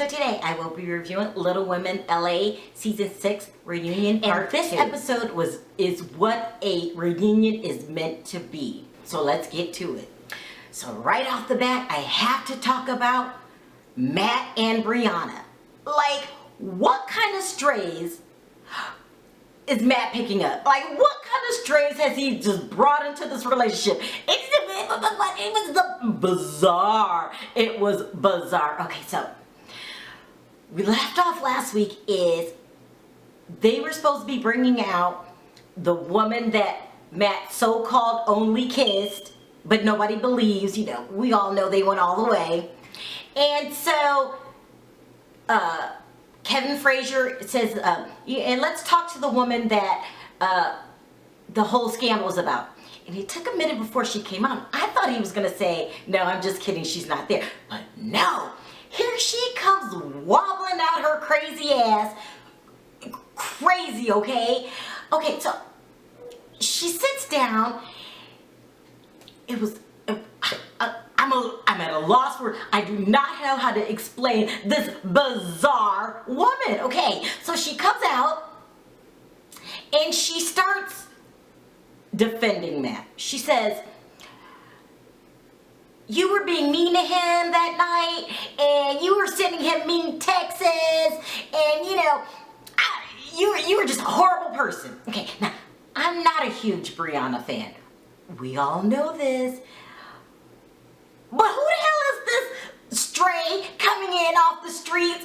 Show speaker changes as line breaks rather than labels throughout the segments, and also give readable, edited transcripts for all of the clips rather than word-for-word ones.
So today I will be reviewing Little Women LA Season 6 Reunion Part 2. And this episode is what a reunion is meant to be. So let's get to it. So right off the bat, I have to talk about Matt and Briana. Like, what kind of strays is Matt picking up? Like, what kind of strays has he just brought into this relationship? It was bizarre. It was bizarre. Okay, so we left off last week is they were supposed to be bringing out the woman that Matt so-called only kissed, but nobody believes. You know, we all know they went all the way. And so Kevin Frazier says, and let's talk to the woman that the whole scandal was about. And it took a minute before she came out. I thought he was going to say, no, I'm just kidding, she's not there. But no, here she comes wobbling out her crazy ass. Crazy, okay? Okay, so she sits down. It was, I'm at a loss for, I do not know how to explain this bizarre woman. Okay, so she comes out and she starts defending Matt. She says, you were being mean to him that night, and you were sending him mean texts, and you know, you were just a horrible person. Okay, now, I'm not a huge Briana fan. We all know this. But who the hell is this stray coming in off the streets,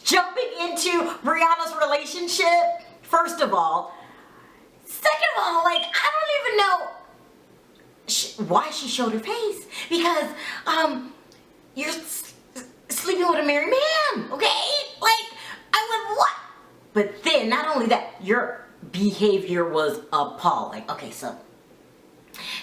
jumping into Briana's relationship? First of all. Second of all, like, I don't even know why she showed her face. Because, you're sleeping with a married man, okay? Like, I would what? But then, not only that, your behavior was appalling. Okay, so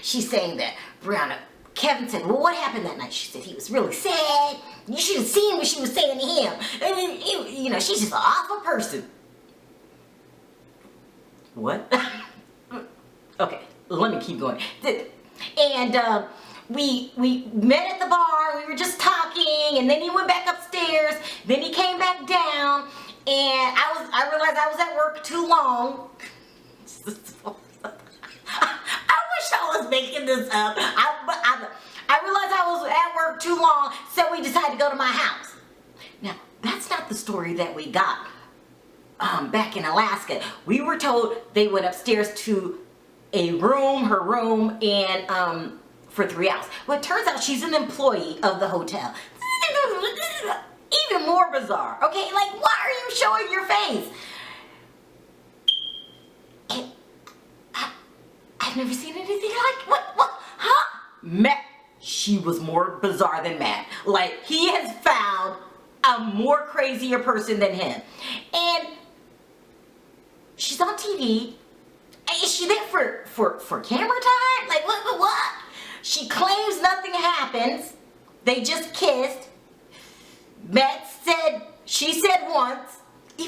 she's saying that Briana, Kevin said, well, what happened that night? She said he was really sad. You should have seen what she was saying to him. And, you know, she's just an awful person. What? Okay, let me keep going. And we met at the bar. We were just talking, and then he went back upstairs. Then he came back down, and I realized I was at work too long. I wish I was making this up. I realized I was at work too long, so we decided to go to my house. Now, that's not the story that we got back in Alaska. We were told they went upstairs to a room, her room, and for 3 hours. Well, it turns out she's an employee of the hotel. Even more bizarre, okay? Like, why are you showing your face? I've never seen anything like, what, huh? Matt, she was more bizarre than Matt. Like, he has found a more crazier person than him. And she's on TV. Is she there for camera time? Like, what? She claims nothing happens. They just kissed. Matt said, she said once.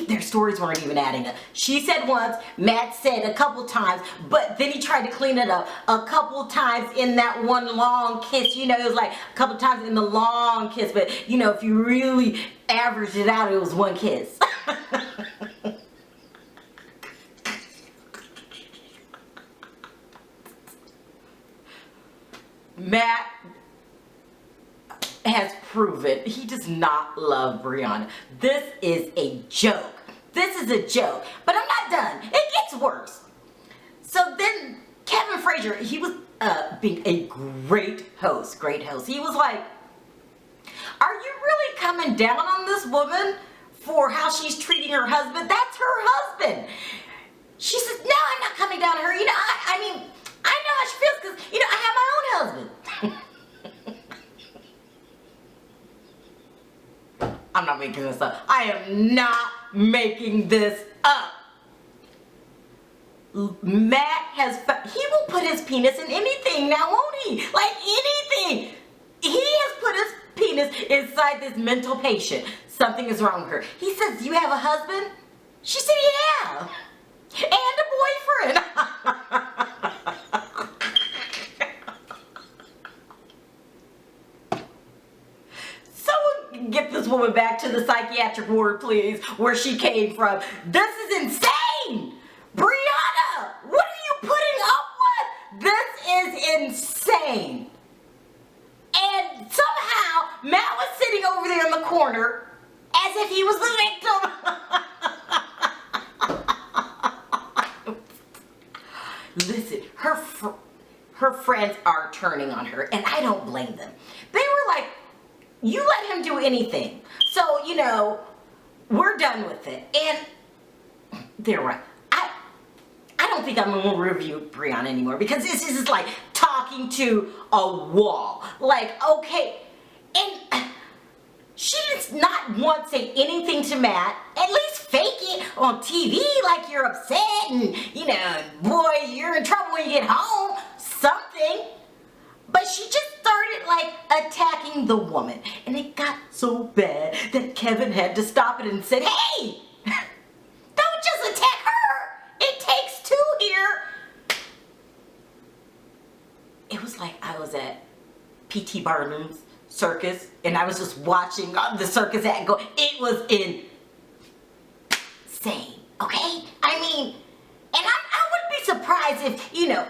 Their stories weren't even adding up. She said once, Matt said a couple times, but then he tried to clean it up a couple times in that one long kiss. You know, it was like a couple times in the long kiss, but you know, if you really averaged it out, it was one kiss. Matt has proven he does not love Briana. This is a joke. This is a joke. But I'm not done. It gets worse. So then Kevin Frazier, he was being a great host. He was like, are you really coming down on this woman for how she's treating her husband? That's her husband. She says, no, I'm not coming down on her. You know, I mean, I know how she feels because, you know, I have my own husband. I'm not making this up. I am not making this up. Matt has, he will put his penis in anything now, won't he? Like anything. He has put his penis inside this mental patient. Something is wrong with her. He says, you have a husband? She said, yeah. And a boyfriend. Someone get get this woman back to the psychiatric ward, please, where she came from. This is insane! Briana, what are you putting up with? This is insane. And somehow, Matt was sitting over there in the corner as if he was the victim. Listen, her friends are turning on her, and I don't blame them. They were like, you let him do anything. So, you know, we're done with it. And they're right. I don't think I'm gonna review Briana anymore because this is like talking to a wall. Like, okay, and she does not want to say anything to Matt. At least fake it on TV like you're upset and, you know, boy, you're in trouble when you get home. Something. But she just started like attacking the woman. And it got so bad that Kevin had to stop it and said, hey, don't just attack her. It takes two here. It was like I was at P.T. Barnum's circus and I was just watching the circus act go. It was insane, okay? I mean, and I wouldn't be surprised if, you know,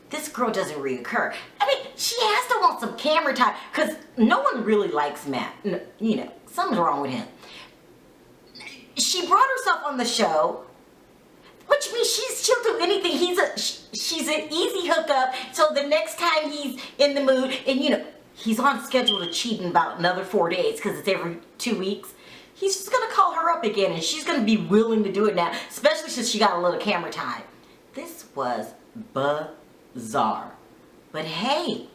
this girl doesn't reoccur. I mean, she has to want some camera time because no one really likes Matt. You know, something's wrong with him. She brought herself on the show, which means she'll do anything. She's an easy hookup. So the next time he's in the mood, and you know, he's on schedule to cheat in about another 4 days because it's every 2 weeks. He's just gonna call her up again, and she's gonna be willing to do it now, especially since she got a little camera time. This was bizarre. But hey,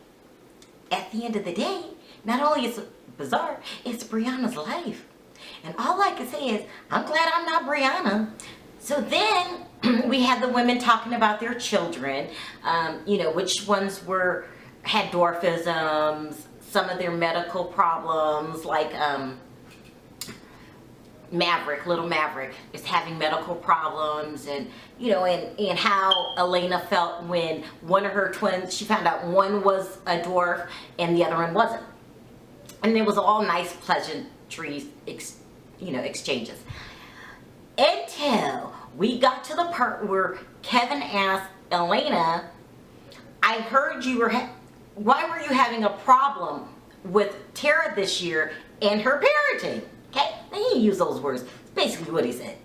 at the end of the day, not only is it bizarre, it's Briana's life. And all I can say is, I'm glad I'm not Briana. So then we had the women talking about their children, you know, which ones had dwarfisms, some of their medical problems, like little Maverick is having medical problems, and you know, and how Elena felt when one of her twins, she found out one was a dwarf and the other one wasn't. And it was all nice pleasantries, you know, exchanges. Until we got to the part where Kevin asked Elena, I heard you were, why were you having a problem with Terra this year and her parenting? Okay, now he didn't use those words. It's basically what he said.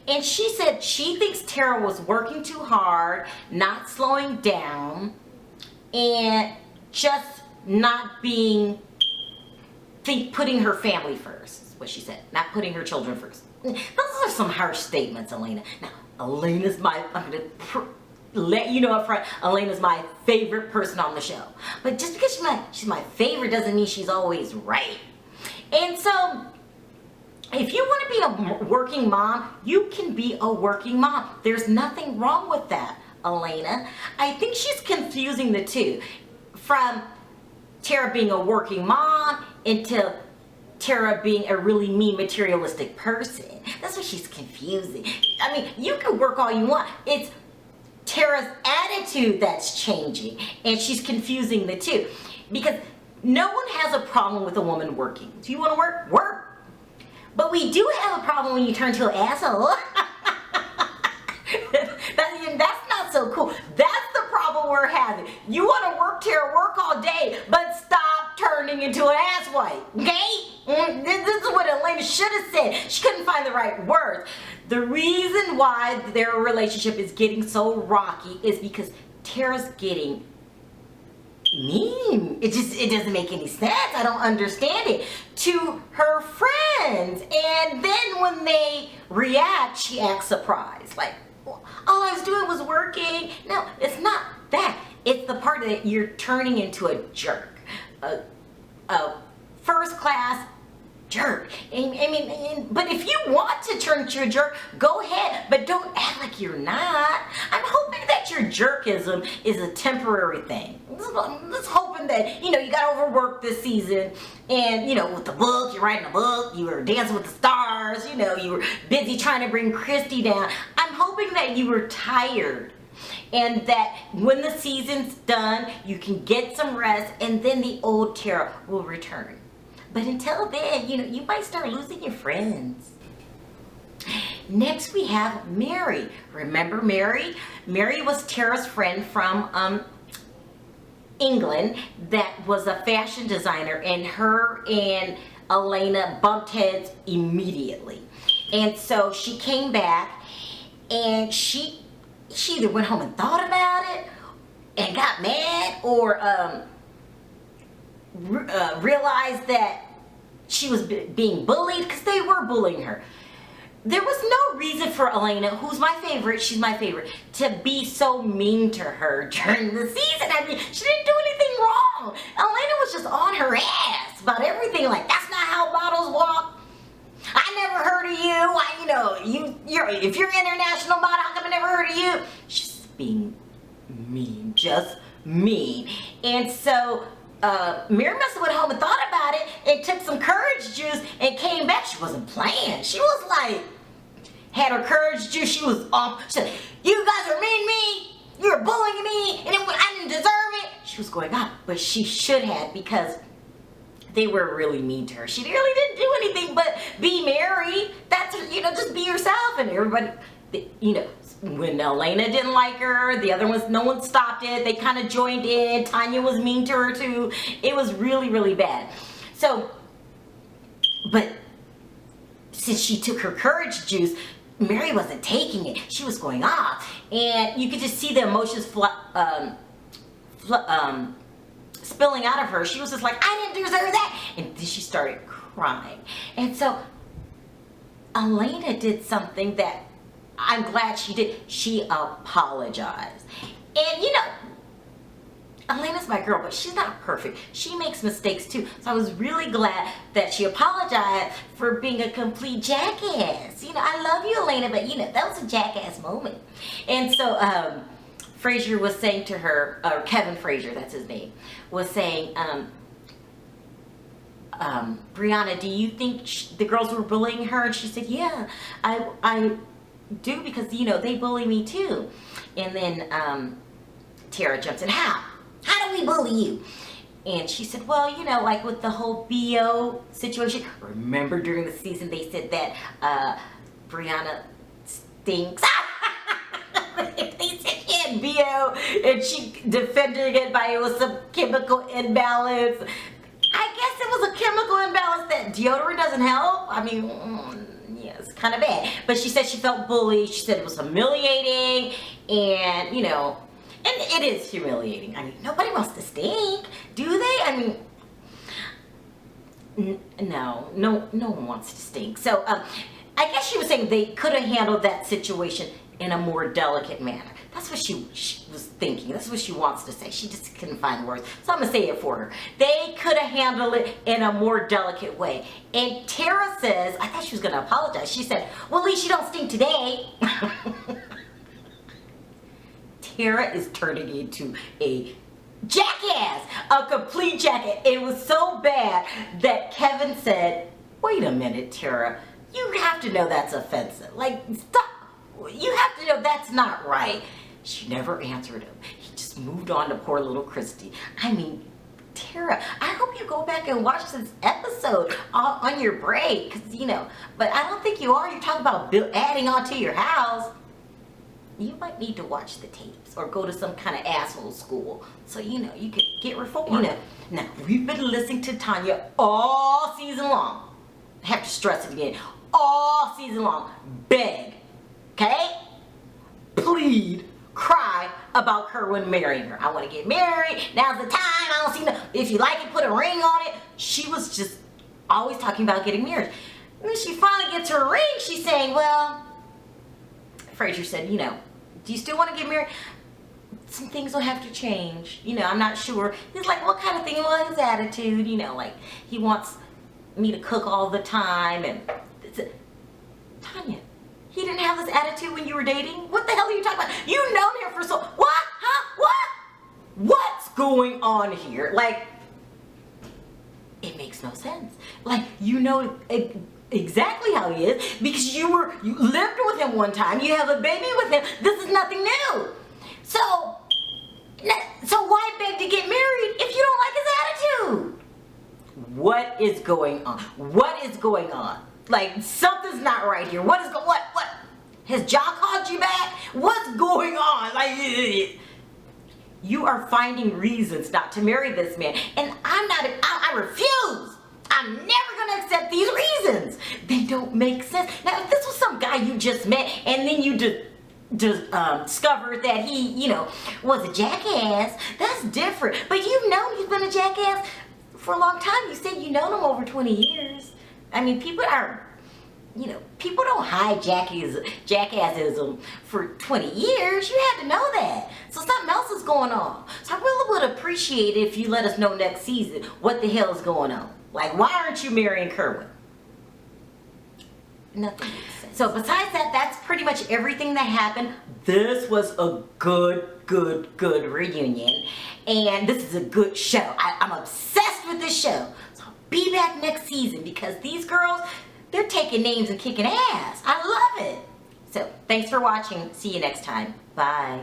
And she said she thinks Terra was working too hard, not slowing down, and just not putting her family first, is what she said. Not putting her children first. Those are some harsh statements, Elena. Now, Elena's I'm going to let you know up front, Elena's my favorite person on the show. But just because she's my favorite doesn't mean she's always right. And so, if you want to be a working mom, you can be a working mom. There's nothing wrong with that, Elena. I think she's confusing the two. From Terra being a working mom into Terra being a really mean, materialistic person. That's what she's confusing. I mean, you can work all you want. It's Terra's attitude that's changing, and she's confusing the two. Because no one has a problem with a woman working. Do you want to work? Work. But we do have a problem when you turn to an asshole. That's not so cool. That's the problem we're having. You want to work, Terra, work all day, but stop turning into an asswipe, okay? This is what Elena should have said. She couldn't find the right words. The reason why their relationship is getting so rocky is because Terra's getting mean. It doesn't make any sense. I don't understand it. To her friends. And then when they react, she acts surprised. Like, all I was doing was working. No, it's not that. It's the part that you're turning into a jerk. A first class jerk. But if you want to turn into a jerk, go ahead, but don't act like you're not. I'm hoping that your jerkism is a temporary thing. I'm just hoping that, you know, you got overworked this season, and, you know, with the book, you're writing a book, you were dancing with the stars, you know, you were busy trying to bring Christy down. I'm hoping that you were tired, and that when the season's done, you can get some rest, and then the old Terra will return. But until then, you know, you might start losing your friends. Next we have Mary. Remember Mary? Mary was Terra's friend from England that was a fashion designer, and her and Elena bumped heads immediately. And so she came back, and she either went home and thought about it and got mad, or realized that she was being bullied, because they were bullying her. There was no reason for Elena, who's my favorite, she's my favorite, to be so mean to her during the season. I mean, she didn't do anything wrong. Elena was just on her ass about everything, like, that's not how models walk. I never heard of you. If you're an international model, how come I never heard of you? She's being mean, just mean. And so Mary must have went home and thought about it and took some courage juice and came back. She wasn't playing. She was like, had her courage juice. She was off. She said, you guys are mean me. You're bullying me, and I didn't deserve it. She was going on, but she should have, because they were really mean to her. She really didn't do anything but be Mary. That's, just be yourself. And everybody, when Elena didn't like her, the other ones, no one stopped it. They kind of joined in. Tonya was mean to her too. It was really, really bad. So, but since she took her courage juice, Mary wasn't taking it. She was going off. And you could just see the emotions spilling out of her. She was just like, I didn't deserve that. And then she started crying. And so Elena did something that I'm glad she did. She apologized. And Elena's my girl, but she's not perfect. She makes mistakes too. So I was really glad that she apologized for being a complete jackass. I love you, Elena, but that was a jackass moment. And so Frazier was saying to her, or Kevin Frazier, that's his name, was saying, Briana, do you think the girls were bullying her? And she said, yeah, I do, because they bully me too. And then Terra jumps in, how do we bully you? And she said, well, like with the whole BO situation. Remember during the season they said that Briana stinks. They said she had BO, and she defended it by it was some chemical imbalance. I guess it was a chemical imbalance that deodorant doesn't help. I mean, yeah, it's kind of bad. But she said she felt bullied. She said it was humiliating, and and it is humiliating. I mean, nobody wants to stink, do they? I mean, no one wants to stink. So I guess she was saying they could have handled that situation in a more delicate manner. That's what she was thinking. That's what she wants to say. She just couldn't find the words. So I'm going to say it for her. They could have handled it in a more delicate way. And Terra says, I thought she was going to apologize. She said, well, at least you don't stink today. Terra is turning into a jackass, a complete jackass. It was so bad that Kevin said, wait a minute, Terra, you have to know that's offensive. Like, stop. You have to know that's not right. She never answered him. He just moved on to poor little Christy. I mean, Terra, I hope you go back and watch this episode on your break, because, but I don't think you are. You're talking about adding on to your house. You might need to watch the tapes or go to some kind of asshole school so, you could get reformed. Now, we've been listening to Tonya all season long. I have to stress it again. All season long. Beg. Okay? Plead, cry about Kerwin marrying her. I want to get married. Now's the time. I don't see no. If you like it, put a ring on it. She was just always talking about getting married. When she finally gets her ring, she's saying, well, Frazier said, do you still want to get married? Some things will have to change. I'm not sure. He's like, what kind of thing? Well, his attitude, like he wants me to cook all the time. And Tonya, he didn't have this attitude when you were dating? What the hell are you talking about? You've known him for so... What? Huh? What? What's going on here? Like, it makes no sense. Like, exactly how he is, because you lived with him one time. You have a baby with him. This is nothing new. So why beg to get married if you don't like his attitude? what is going on? What is going on? Like, something's not right here. What? Has Jaw called you back? What's going on? Like, you are finding reasons not to marry this man. And I refuse. I'm never gonna accept these reasons. They don't make sense. Now, if this was some guy you just met and then you discovered that he, you know, was a jackass, that's different. But you've known he's been a jackass for a long time. You said you've known him over 20 years. I mean, people don't hide jackassism for 20 years. You had to know that. So something else is going on. So I really would appreciate it if you let us know next season what the hell is going on. Like, why aren't you marrying Kerwin? Nothing makes sense. So besides that, that's pretty much everything that happened. This was a good reunion. And this is a good show. I'm obsessed with this show. So I'll be back next season because these girls, they're taking names and kicking ass. I love it. So thanks for watching. See you next time. Bye.